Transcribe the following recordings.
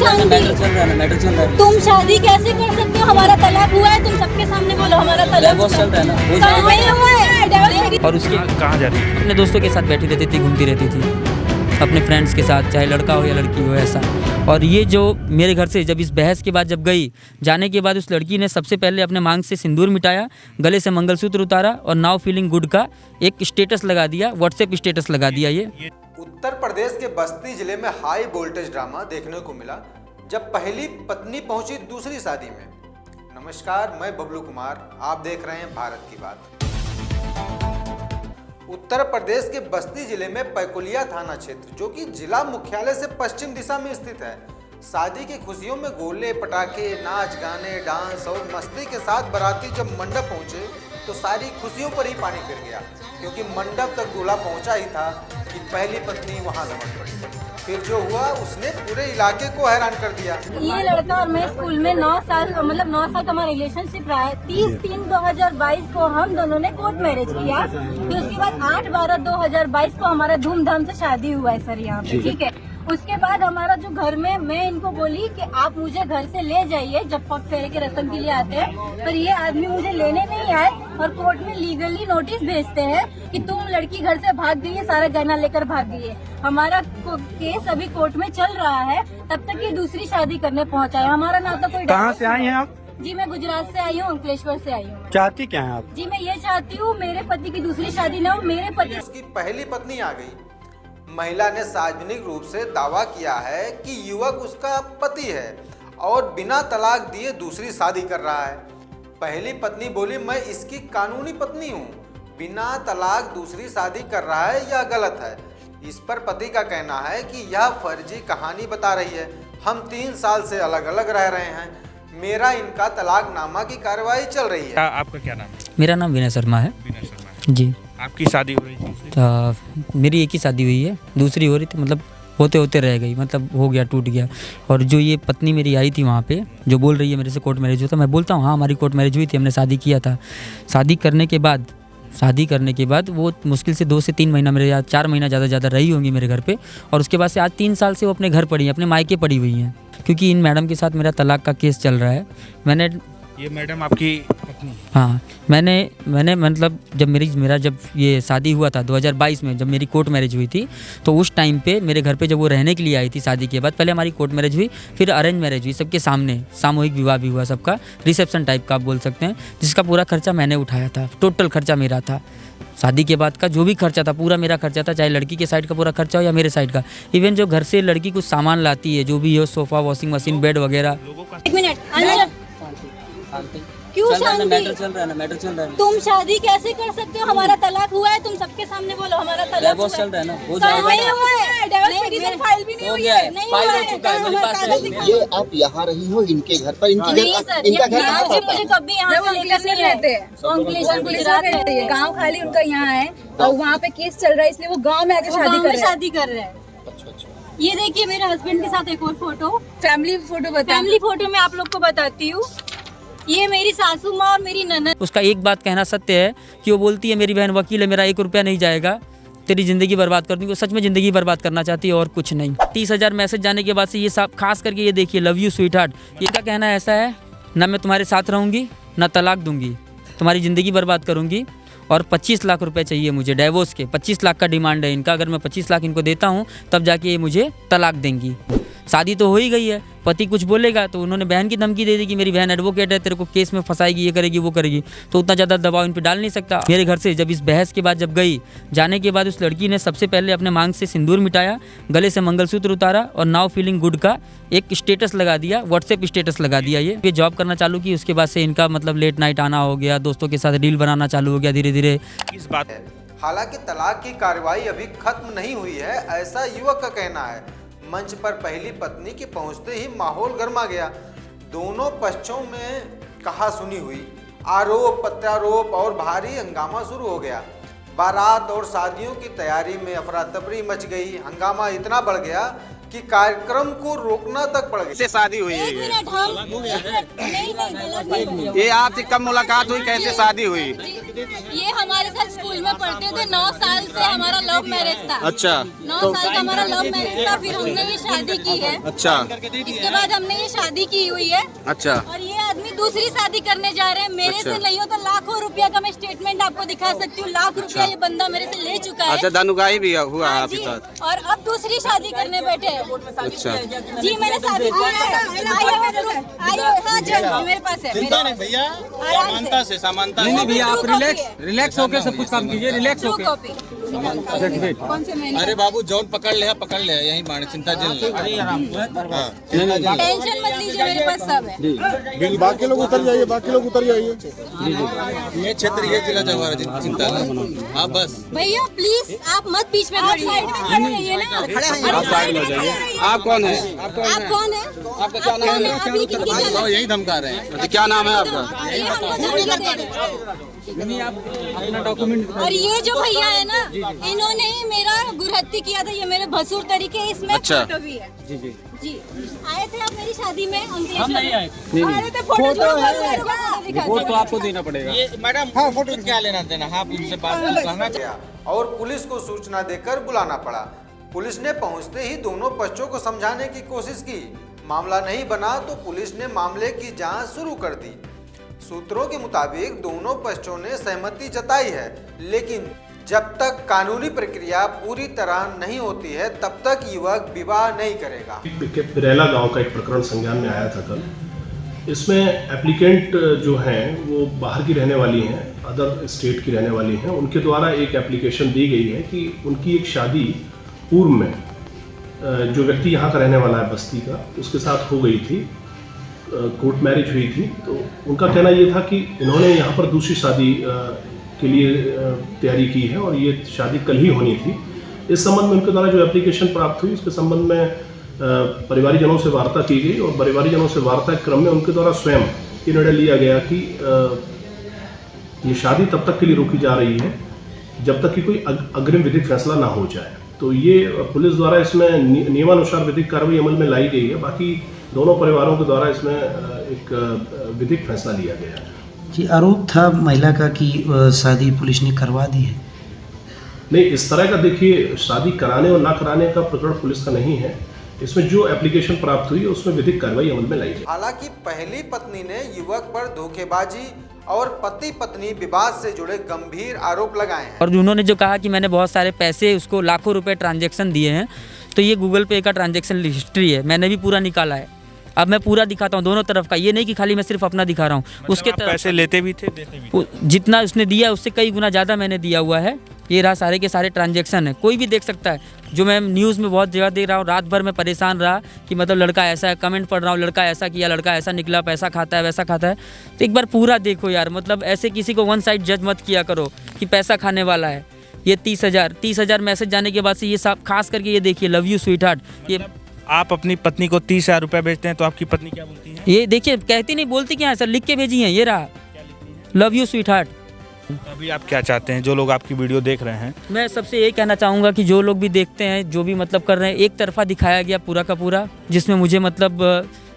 Matter चल रहा है, मैटर चल रहा है। तुम शादी कैसे कर सकते हो? हमारा तलाक हुआ है, तुम सबके सामने बोलो हमारा तलाक डिवोर्स चल रहा है ना, हो नहीं हुआ है, डिवोर्स। और उसके कहाँ जाती थी? अपने दोस्तों के साथ बैठी रहती थी, घूमती रहती थी अपने फ्रेंड्स के साथ, चाहे लड़का हो या लड़की हो ऐसा। और ये जो मेरे घर से जब इस बहस के बाद जब गई, जाने के बाद उस लड़की ने सबसे पहले अपने मांग से सिंदूर मिटाया, गले से मंगलसूत्र उतारा और नाउ फीलिंग गुड का एक स्टेटस लगा दिया, व्हाट्सएप स्टेटस लगा दिया। ये उत्तर प्रदेश के बस्ती जिले में हाई वोल्टेज ड्रामा देखने को मिला जब पहली पत्नी पहुंची दूसरी शादी में। नमस्कार, मैं बबलू कुमार, आप देख रहे हैं भारत की बात। उत्तर प्रदेश के बस्ती जिले में पैकुलिया थाना क्षेत्र, जो कि जिला मुख्यालय से पश्चिम दिशा में स्थित है, शादी की खुशियों में गोले, पटाखे, नाच गाने, डांस और मस्ती के साथ बाराती जब मंडप पहुंचे तो सारी खुशियों पर ही पानी फिर गया, क्योंकि मंडप तक दूल्हा पहुंचा ही था कि पहली पत्नी वहां लपट पड़ी। फिर जो हुआ उसने पूरे इलाके को हैरान कर दिया। ये लड़का और मैं स्कूल में 9 साल का हमारा रिलेशनशिप रहा है। 30/3/2022 को हम दोनों ने कोर्ट मैरिज किया। फिर उसके बाद 8/12/2022 को हमारा धूमधाम से शादी हुआ है सर यहाँ पे, ठीक है। उसके बाद हमारा जो घर में, मैं इनको बोली कि आप मुझे घर से ले जाइए जब पग फेरे के रस्म के लिए आते हैं, पर ये आदमी मुझे लेने नहीं आए और कोर्ट में लीगली नोटिस भेजते हैं कि तुम लड़की घर से भाग गई है, सारा गहना लेकर भाग गई है। हमारा केस अभी कोर्ट में चल रहा है, तब तक ये दूसरी शादी करने पहुंचा है। हमारा ना तो कोई। कहाँ से आई हैं आप? जी मैं गुजरात से आई हूँ, अंकलेश्वर से आई हूँ। चाहती क्या है आप? जी मैं ये चाहती हूँ मेरे पति की दूसरी शादी न हो, मेरे पति। उसकी पहली पत्नी आ गई। महिला ने सार्वजनिक रूप से दावा किया है कि युवक उसका पति है और बिना तलाक दिए दूसरी शादी कर रहा है। पहली पत्नी बोली, मैं इसकी कानूनी पत्नी हूँ, बिना तलाक दूसरी शादी कर रहा है, यह गलत है। इस पर पति का कहना है कि यह फर्जी कहानी बता रही है, हम 3 साल से अलग अलग रह रहे हैं, मेरा इनका तलाकनामा की कार्रवाई चल रही है। आपका क्या नाम है? मेरा नाम विनय शर्मा है। विनय शर्मा है। जी। आपकी शादी हो रही थी? मेरी एक ही शादी हुई है, दूसरी हो रही थी, मतलब होते होते रह गई, मतलब हो गया, टूट गया। और जो ये पत्नी मेरी आई थी वहाँ पे, जो बोल रही है मेरे से कोर्ट मैरिज हुआ था, मैं बोलता हूँ हाँ हमारी कोर्ट मैरिज हुई थी, हमने शादी किया था। शादी करने के बाद वो मुश्किल से 2 से 3 महीना मेरे, या 4 महीना ज़्यादा रही होंगी मेरे घर पे। और उसके बाद से आज 3 साल से वो अपने घर पड़ी हैं, अपने मायके पड़ी हुई हैं, क्योंकि इन मैडम के साथ मेरा तलाक का केस चल रहा है। ये मैडम आपकी पत्नी? हाँ, मैंने मतलब जब ये शादी हुआ था 2022 में, जब मेरी कोर्ट मैरिज हुई थी, तो उस टाइम पे मेरे घर पे जब वो रहने के लिए आई थी शादी के बाद, पहले हमारी कोर्ट मैरिज हुई, फिर अरेंज मैरिज हुई, सबके सामने सामूहिक विवाह भी हुआ सबका, रिसेप्शन टाइप का आप बोल सकते हैं, जिसका पूरा खर्चा मैंने उठाया था। टोटल खर्चा मेरा था, शादी के बाद का जो भी खर्चा था पूरा मेरा खर्चा था, चाहे लड़की के साइड का पूरा खर्चा हो या मेरे साइड का। इवन जो घर से लड़की कुछ सामान लाती है, जो भी हो, सोफ़ा, वॉशिंग मशीन, बेड वगैरह। 1 मिनट, क्यों शांति? मैटर चल रहा है ना, मैटर चल रहा है। तुम शादी कैसे कर सकते हो? हमारा तलाक हुआ है, तुम सबके सामने बोलो हमारा तलाक डिवोर्स चल रहा है ना, हो नहीं हुआ है, डिवोर्स फाइल भी नहीं हुई है, नहीं हुआ फाइल है, हो चुका है, मेरे पास है। ये आप यहाँ रही हो इनके घर पर? नहीं सर, इनका घर कहाँ मुझे पर है? कभी यहाँ से लेकर नहीं रहते हैं, अंकलेश्वर गुजरात रहते हैं। गांव खाली उनका यहाँ है और वहाँ पे केस चल रहा है, इसलिए वो गांव में आके शादी कर रहे हैं। अच्छा। ये देखिए मेरे हस्बैंड के साथ एक और फोटो, फैमिली फोटो में आप लोग को बताती हूँ। ये मेरी सासू माँ और मेरी ननद। उसका एक बात कहना सत्य है कि वो बोलती है मेरी बहन वकील है, मेरा 1 रुपया नहीं जाएगा, तेरी ज़िंदगी बर्बाद कर दूँगी। वो सच में ज़िंदगी बर्बाद करना चाहती है और कुछ नहीं। 30,000 मैसेज जाने के बाद से ये सब, खास करके ये देखिए, लव यू स्वीट हार्ट, ये का कहना ऐसा है, ना मैं तुम्हारे साथ रहूँगी, ना तलाक दूँगी, तुम्हारी ज़िंदगी बर्बाद करूँगी, और 25 लाख रुपए चाहिए मुझे डिवोर्स के। 25 लाख का डिमांड है इनका। अगर मैं 25 लाख इनको देता हूँ तब जाके ये मुझे तलाक देंगी। शादी तो हो ही गई है, पति कुछ बोलेगा तो उन्होंने बहन की धमकी दे दी कि मेरी बहन एडवोकेट है, तेरे को केस में फंसाएगी, ये करेगी, वो करेगी, तो उतना ज़्यादा दबाव इन पे डाल नहीं सकता। मेरे घर से जब इस बहस के बाद जब गई, जाने के बाद उस लड़की ने सबसे पहले अपने मांग से सिंदूर मिटाया, गले से मंगलसूत्र उतारा और नाउ फीलिंग गुड का एक स्टेटस लगा दिया, व्हाट्सएप स्टेटस लगा दिया। ये जॉब करना चालू की, उसके बाद से इनका मतलब लेट नाइट आना हो गया, दोस्तों के साथ रील बनाना चालू हो गया धीरे धीरे। इस बात है। हालांकि तलाक की कार्रवाई अभी खत्म नहीं हुई है, ऐसा युवक का कहना है। मंच पर पहली पत्नी के पहुंचते ही माहौल गर्मा गया। दोनों पक्षों में कहा सुनी हुई, आरोप प्रत्यारोप और भारी हंगामा शुरू हो गया। बारात और शादियों की तैयारी में अफरा तफरी मच गई। हंगामा इतना बढ़ गया कि कार्यक्रम को रोकना तक पड़ गया। कैसे शादी हुई है? नहीं, ये आपसे कब मुलाकात हुई, कैसे शादी हुई? ये हमारे साथ स्कूल में पढ़ते थे। 9 साल से हमारा लव मैरिज था। अच्छा 9 साल का हमारा लव मैरिज था। फिर हमने ये शादी की है। अच्छा इसके बाद हमने ये शादी की हुई है। अच्छा और ये आदमी दूसरी शादी करने जा रहे हैं। मेरे अच्छा। से नहीं हो तो लाखों रुपया का मैं स्टेटमेंट आपको दिखा सकती हूँ। लाख रुपया ये बंदा मेरे से ले चुका है। अच्छा धनुगाई भी हुआ है हाँ आपके जी, साथ? और अब दूसरी शादी करने बैठे हैं। अच्छा जी मैंने शादी की है। हाँ जी मेरे पास है भैया सामानता से समानता नहीं भैया आप रिलैक्स होकर सब कुछ काम कीजिए, रिलैक्स ट्रू कॉपी। कौन से महीने? अरे बाबू जौन पकड़ ले यही बाण चिंता जल टेंशन मत लीजिए, मेरे पास सब है। बाकी लोग उतर जाइए, बाकी लोग उतर जाइए। ये क्षेत्र ये जिला जवाहर चिंता हाँ बस भैया प्लीज आप मत बीच में खड़े रहिए ना। आप साइड में हो जाइए। आप कौन है? आप कौन है? आपका क्या नाम है? आप ये किनकी क्या नाम? यही धमका रहे हैं। अच्छा क्या नाम है आपका? ये हमको जाने का दे रहे हैं। अपना डॉक्यूमेंट। और ये जो भैया है ना, इन्होंने ही मेरा गुरहत्ती किया था। ये मेरे भसुर तरीके, इसमें अच्छा। फोटो भी है। जी आए थे आप मेरी शादी में? हम नहीं आए। आए थे फोटो रिपोर्ट तो आपको देना पड़ेगा। मैडम हाँ फोटो क्या लेना देना? हाँ उनसे बात करना गया और पुलिस को सूचना देकर बुलाना पड़ा। पुलिस ने पहुंचते ही दोनों पक्षों को समझाने की कोशिश की। मामला नहीं बना तो पुलिस ने मामले की जांच शुरू कर दी। सूत्रों के मुताबिक दोनों पक्षों ने सहमति जताई है, लेकिन जब तक कानूनी प्रक्रिया पूरी तरह नहीं होती है तब तक युवक विवाह नहीं करेगा। बिरेला गांव का एक प्रकरण संज्ञान में आया था कल। इसमें एप्लीकेंट जो हैं वो बाहर की रहने वाली हैं, अदर स्टेट की रहने वाली हैं। उनके द्वारा एक एप्लीकेशन दी गई है कि उनकी एक शादी पूर्व में जो व्यक्ति यहाँ का रहने वाला है बस्ती का, उसके साथ हो गई थी, कोर्ट मैरिज हुई थी। तो उनका कहना ये था कि इन्होंने यहाँ पर दूसरी शादी के लिए तैयारी की है और ये शादी कल ही होनी थी। इस संबंध में उनके द्वारा जो एप्लीकेशन प्राप्त हुई उसके संबंध में परिवारीजनों से वार्ता की गई और परिवारीजनों से वार्ता के क्रम में उनके द्वारा स्वयं ये निर्णय लिया गया कि ये शादी तब तक के लिए रोकी जा रही है जब तक कि कोई अग्रिम विधिक फैसला ना हो जाए। तो ये पुलिस द्वारा इसमें नियमानुसार विधिक कार्रवाई अमल में लाई गई है। बाकी दोनों परिवारों के द्वारा इसमें एक विधिक फैसला लिया गया है। कि आरोप था महिला का कि शादी पुलिस ने करवा दी है। नहीं, इस तरह का देखिए शादी कराने और ना कराने का प्रकरण पुलिस का नहीं है। इसमें जो एप्लीकेशन प्राप्त हुई है उसमें विधिक कार्रवाई अमल में लाई गई। हालांकि पहली पत्नी ने युवक पर धोखेबाजी और पति पत्नी विवाद से जुड़े गंभीर आरोप लगाए हैं। और उन्होंने जो कहा कि मैंने बहुत सारे पैसे उसको लाखों रुपए ट्रांजैक्शन दिए हैं, तो ये गूगल पे का ट्रांजैक्शन हिस्ट्री है, मैंने भी पूरा निकाला है। अब मैं पूरा दिखाता हूँ दोनों तरफ का, ये नहीं कि खाली मैं सिर्फ अपना दिखा रहा हूँ। उसके पैसे लेते भी थे, देते भी थे। जितना उसने दिया उससे कई गुना ज़्यादा मैंने दिया हुआ है। ये रहा सारे के सारे ट्रांजैक्शन है, कोई भी देख सकता है। जो मैं न्यूज़ में बहुत जगह देख रहा हूँ, रात भर में परेशान रहा कि मतलब लड़का ऐसा है, कमेंट पढ़ रहा हूँ लड़का ऐसा किया, लड़का ऐसा निकला, पैसा खाता है, वैसा खाता है। तो एक बार पूरा देखो यार, मतलब ऐसे किसी को वन साइड जज मत किया करो कि पैसा खाने वाला है। ये 30,000 मैसेज जाने के बाद से ये सब खास करके ये देखिए, लव यू स्वीट हार्ट। ये आप अपनी पत्नी को 30,000 रुपया भेजते हैं तो आपकी पत्नी क्या बोलती है? ये देखिए, कहती नहीं, बोलती क्या है सर, लिख के भेजी है, ये रहा, लव यू स्वीट हार्ट। अभी आप क्या चाहते हैं जो लोग आपकी वीडियो देख रहे हैं? मैं सबसे यही कहना चाहूँगा कि जो लोग भी देखते हैं, जो भी मतलब कर रहे हैं, एक तरफा दिखाया गया पूरा का पूरा, जिसमें मुझे मतलब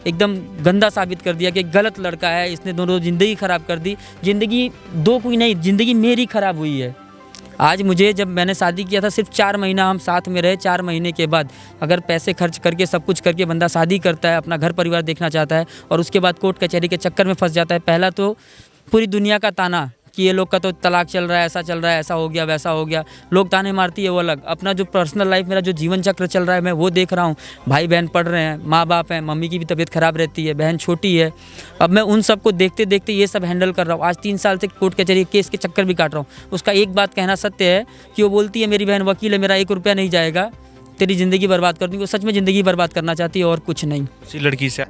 एकदम गंदा साबित कर दिया कि गलत लड़का है, इसने दोनों ज़िंदगी ख़राब कर दी। ज़िंदगी दो कोई नहीं, ज़िंदगी मेरी ख़राब हुई है। आज मुझे, जब मैंने शादी किया था, सिर्फ 4 महीना हम साथ में रहे। 4 महीने के बाद अगर पैसे खर्च करके सब कुछ करके बंदा शादी करता है, अपना घर परिवार देखना चाहता है और उसके बाद कोर्ट कचहरी के चक्कर में फंस जाता है, पहला तो पूरी दुनिया का ताना कि ये लोग का तो तलाक चल रहा है, ऐसा चल रहा है, ऐसा हो गया, वैसा हो गया, लोग ताने मारती है वो अलग। अपना जो पर्सनल लाइफ, मेरा जो जीवन चक्र चल रहा है, मैं वो देख रहा हूँ। भाई बहन पढ़ रहे हैं, माँ बाप हैं, मम्मी की भी तबीयत ख़राब रहती है, बहन छोटी है। अब मैं उन सबको देखते देखते ये सब हैंडल कर रहा हूँ। आज 3 साल से कोर्ट कचहरी केस के चक्कर भी काट रहा हूँ। उसका एक बात कहना सत्य है कि वो बोलती है मेरी बहन वकील है, मेरा 1 रुपया नहीं जाएगा, तेरी ज़िंदगी बर्बाद कर दूँगी। वो सच में ज़िंदगी बर्बाद करना चाहती है और कुछ नहीं। इसी लड़की से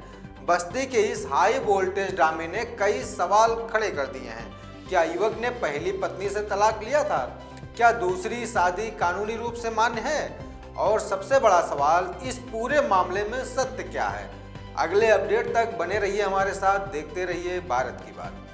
बस्ती के इस हाई वोल्टेज ड्रामे ने कई सवाल खड़े कर दिए हैं। क्या युवक ने पहली पत्नी से तलाक लिया था? क्या दूसरी शादी कानूनी रूप से मान्य है? और सबसे बड़ा सवाल, इस पूरे मामले में सत्य क्या है? अगले अपडेट तक बने रहिए हमारे साथ, देखते रहिए भारत की बात।